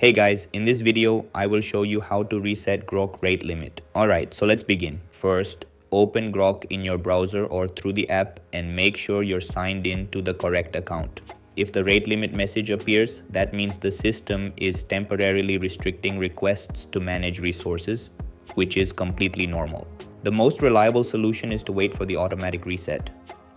Hey guys, in this video, I will show you how to reset Grok rate limit. Alright, so let's begin. First, open Grok in your browser or through the app and make sure you're signed in to the correct account. If the rate limit message appears, that means the system is temporarily restricting requests to manage resources, which is completely normal. The most reliable solution is to wait for the automatic reset.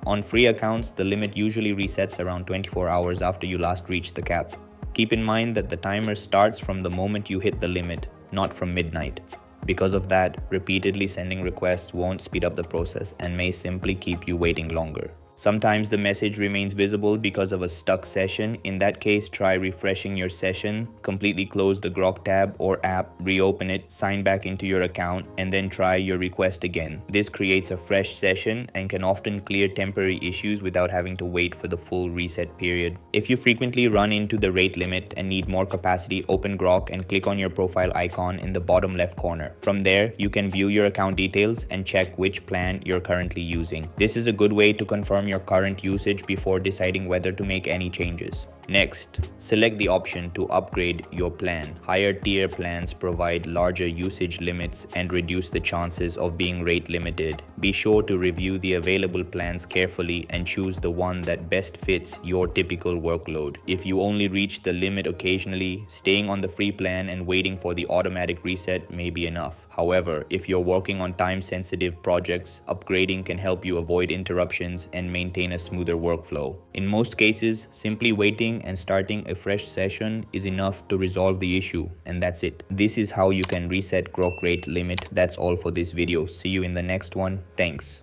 On free accounts, the limit usually resets around 24 hours after you last reached the cap. Keep in mind that the timer starts from the moment you hit the limit, not from midnight. Because of that, repeatedly sending requests won't speed up the process and may simply keep you waiting longer. Sometimes the message remains visible because of a stuck session. In that case, try refreshing your session, completely close the Grok tab or app, reopen it, sign back into your account, and then try your request again. This creates a fresh session and can often clear temporary issues without having to wait for the full reset period. If you frequently run into the rate limit and need more capacity, open Grok and click on your profile icon in the bottom left corner. From there, you can view your account details and check which plan you're currently using. This is a good way to confirm your current usage before deciding whether to make any changes. Next, select the option to upgrade your plan. Higher tier plans provide larger usage limits and reduce the chances of being rate limited. Be sure to review the available plans carefully and choose the one that best fits your typical workload. If you only reach the limit occasionally, staying on the free plan and waiting for the automatic reset may be enough. However, if you're working on time-sensitive projects, upgrading can help you avoid interruptions and maintain a smoother workflow. In most cases, simply waiting and starting a fresh session is enough to resolve the issue, and that's it. This is how you can reset Grok rate limit. That's all for this video. See you in the next one. Thanks.